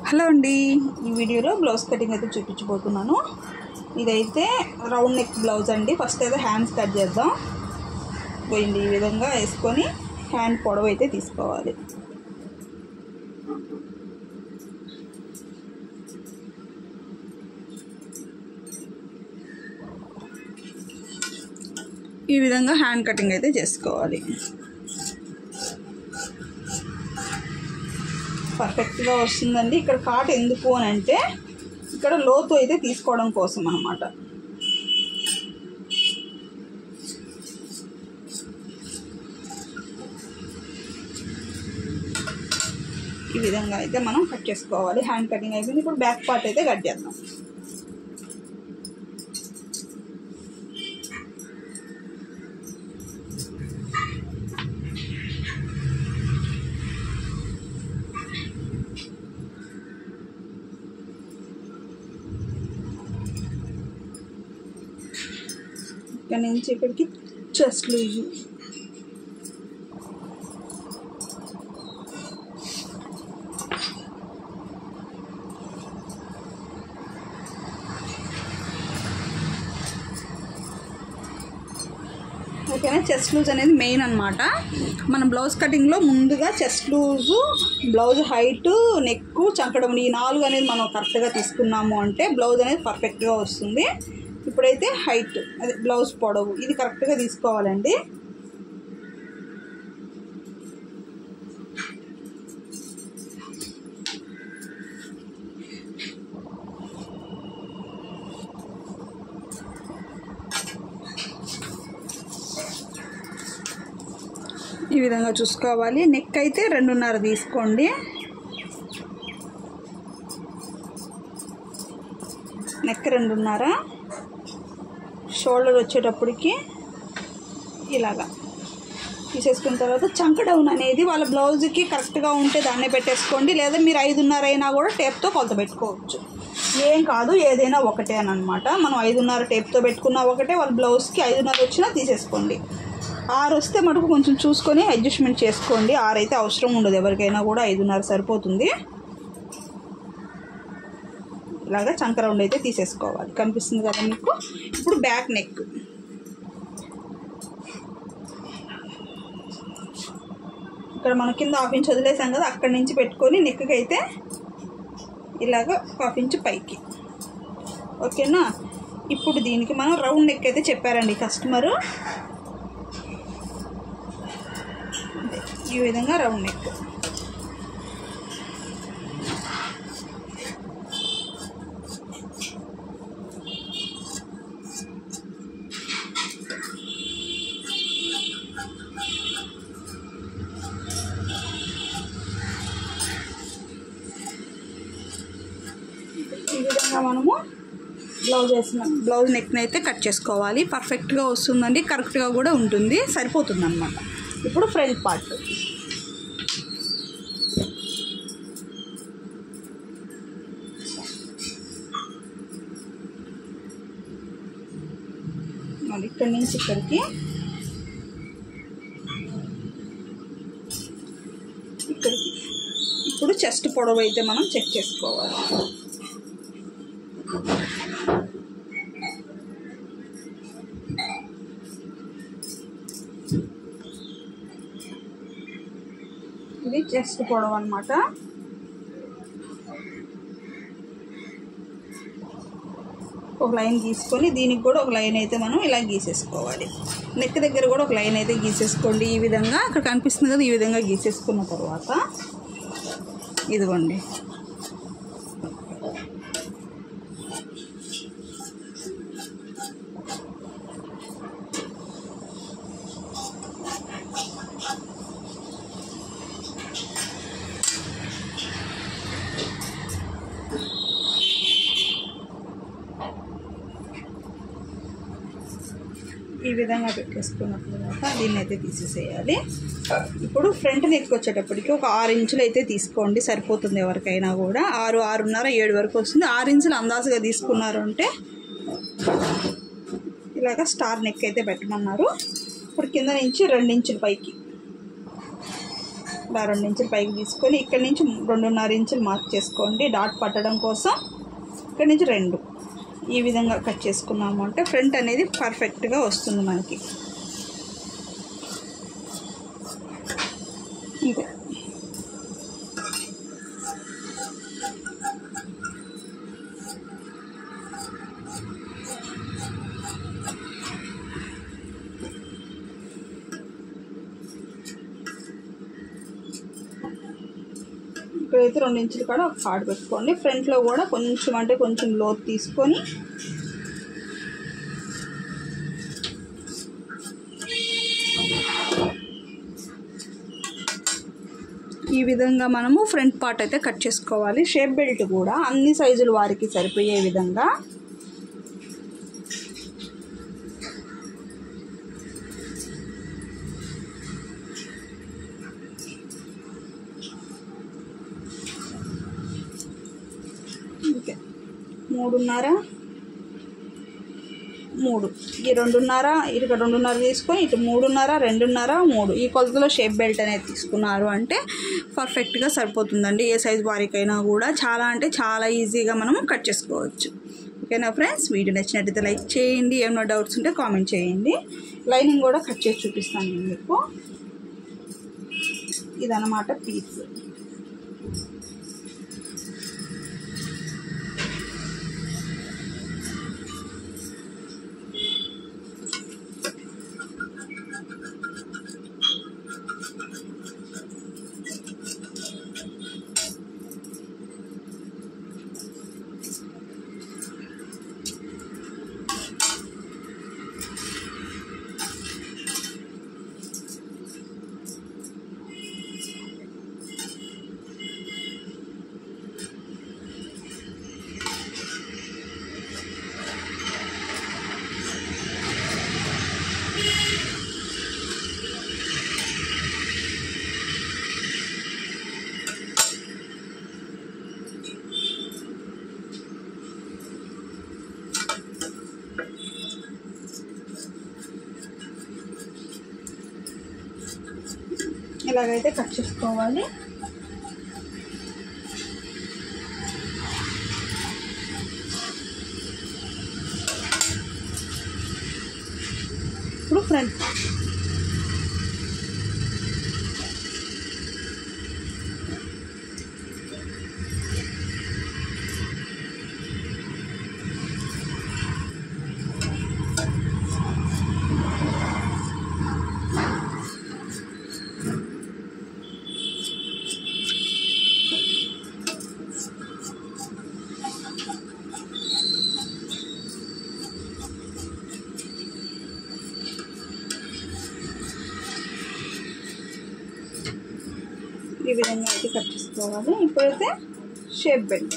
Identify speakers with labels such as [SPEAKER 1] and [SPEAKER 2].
[SPEAKER 1] Hello అండి, ఈ వీడియోలో బ్లౌజ్ కటింగ్ అయితే చూపించబోతున్నాను. ఇదైతే రౌండ్ నెక్ బ్లౌజ్ అండి. ఫస్ట్ అయితే హ్యాండ్స్ కట్ చేద్దాం. పోయింది ఈ విధంగా వేసుకొని హ్యాండ్ పొడవు అయితే తీసుకోవాలి. ఈ విధంగా హ్యాండ్ కటింగ్ అయితే చేసుకోవాలి. పర్ఫెక్ట్గా వస్తుందండి. ఇక్కడ కాట్ ఎందుకు అని అంటే ఇక్కడ లోతు అయితే తీసుకోవడం కోసం అన్నమాట. ఈ విధంగా అయితే మనం కట్ చేసుకోవాలి. హ్యాండ్ కటింగ్ అయిపోయింది. ఇప్పుడు బ్యాక్ పార్ట్ అయితే కట్ చేద్దాం. ఇక్కడ నుంచి ఇక్కడికి చెస్ట్ లూజు, ఓకేనా. చెస్ట్ లూజ్ అనేది మెయిన్ అనమాట. మన బ్లౌజ్ కటింగ్లో ముందుగా chest loose, blouse height, neck, చంకడం ఈ 4 అనేది మనం కరెక్ట్గా తీసుకున్నాము అంటే బ్లౌజ్ అనేది పర్ఫెక్ట్గా వస్తుంది. ఇప్పుడైతే హైట్, అదే బ్లౌజ్ పొడవు, ఇది కరెక్ట్గా తీసుకోవాలండి. ఈ విధంగా చూసుకోవాలి. నెక్ అయితే 2.5 తీసుకోండి. నెక్ 2.5. షోల్డర్ వచ్చేటప్పటికి ఇలాగా తీసేసుకున్న తర్వాత చంక డౌన్ అనేది వాళ్ళ బ్లౌజ్కి కరెక్ట్గా ఉంటే దాన్నే పెట్టేసుకోండి. లేదా మీరు 5.5 అయినా కూడా టేప్తో కొలత పెట్టుకోవచ్చు. ఏం కాదు, ఏదైనా ఒకటే అని అనమాట. మనం 5.5 టేప్తో పెట్టుకున్నా ఒకటే, వాళ్ళ బ్లౌజ్కి 5.5 వచ్చినా తీసేసుకోండి. 6 వస్తే మటుకు కొంచెం చూసుకొని అడ్జస్ట్మెంట్ చేసుకోండి. 6 అయితే అవసరం ఉండదు ఎవరికైనా కూడా, 5.5 సరిపోతుంది. ఇలాగా చంక రౌండ్ అయితే తీసేసుకోవాలి. కనిపిస్తుంది కదా మీకు. ఇప్పుడు బ్యాక్ నెక్, ఇక్కడ మన కింద 1/2 ఇంచ్ వదిలేసాం కదా, అక్కడి నుంచి పెట్టుకొని నెక్కి అయితే ఇలాగ 1/2 ఇంచ్ పైకి, ఓకేనా. ఇప్పుడు దీనికి మనం రౌండ్ నెక్ అయితే చెప్పారండి కస్టమరు. ఈ విధంగా రౌండ్ నెక్, ఈ విధంగా మనము బ్లౌజ్ నెక్ని అయితే కట్ చేసుకోవాలి. పర్ఫెక్ట్గా వస్తుందండి, కరెక్ట్గా కూడా ఉంటుంది, సరిపోతుంది అన్నమాట. ఇప్పుడు ఫ్రంట్ పార్ట్, ఇక్కడి నుంచి ఇక్కడికి, ఇక్కడికి. ఇప్పుడు చెస్ట్ పొడవు అయితే మనం చెక్ చేసుకోవాలి. ఇది చెస్ట్ పొడవు అన్నమాట. ఒక లైన్ గీసుకొని దీనికి కూడా ఒక లైన్ అయితే మనం ఇలా గీసేసుకోవాలి. నెక్ దగ్గర కూడా ఒక లైన్ అయితే గీసేసుకోండి. ఈ విధంగా అక్కడ కనిపిస్తుంది కదా, ఈ విధంగా గీసేసుకున్న తర్వాత ఇదిగోండి, ఈ విధంగా పెట్టేసుకున్న తర్వాత దీన్ని అయితే తీసేసేయాలి. ఇప్పుడు ఫ్రంట్ నెక్ వచ్చేటప్పటికి ఒక 6 ఇంచులు అయితే తీసుకోండి, సరిపోతుంది ఎవరికైనా కూడా. 6, 6.5, 7 వరకు వస్తుంది. 6 ఇంచులు అందాజుగా తీసుకున్నారు అంటే ఇలాగ స్టార్ నెక్ అయితే పెట్టమన్నారు. ఇప్పుడు కింద నుంచి 2 ఇంచుల పైకి ఇలా 2 ఇంచులు పైకి తీసుకొని ఇక్కడ నుంచి 2.5 ఇంచులు మార్క్ చేసుకోండి డాట్ పట్టడం కోసం. ఇక్కడ నుంచి 2 ఈ విధంగా కట్ చేసుకున్నాము అంటే ఫ్రంట్ అనేది పర్ఫెక్ట్గా వస్తుంది మనకి. ఇదే ఇక్కడైతే 2 ఇంచులు కూడా ఒక కార్డ్ పెట్టుకోండి. ఫ్రంట్లో కూడా కొంచెం అంటే కొంచెం లోతు తీసుకొని ఈ విధంగా మనము ఫ్రంట్ పార్ట్ అయితే కట్ చేసుకోవాలి. షేప్ బెల్ట్ కూడా అన్ని సైజుల వారికి సరిపోయే విధంగా ఓకే 3.5 3 ఈ 2.5 ఇక్కడ 2.5 తీసుకొని ఇటు 3.5 2.5 3 ఈ కొలతలో షేప్ బెల్ట్ అనేది తీసుకున్నారు అంటే పర్ఫెక్ట్గా సరిపోతుందండి. ఏ సైజ్ వారికైనా కూడా చాలా అంటే చాలా ఈజీగా మనం కట్ చేసుకోవచ్చు. ఓకేనా ఫ్రెండ్స్, వీడియో నచ్చినట్టయితే లైక్ చేయండి. ఏమైనా డౌట్స్ ఉంటే కామెంట్ చేయండి. లైనింగ్ కూడా కట్ చేసి చూపిస్తాను నేను మీకు. ఇదన్నమాట పీస్. ఇలాగైతే కట్ చేసుకోవాలి. ఇప్పుడు ఫ్రంట్ ఈ విధంగా అయితే కట్ చేసుకోవాలి. ఇప్పుడైతే షేప్ బెల్ట్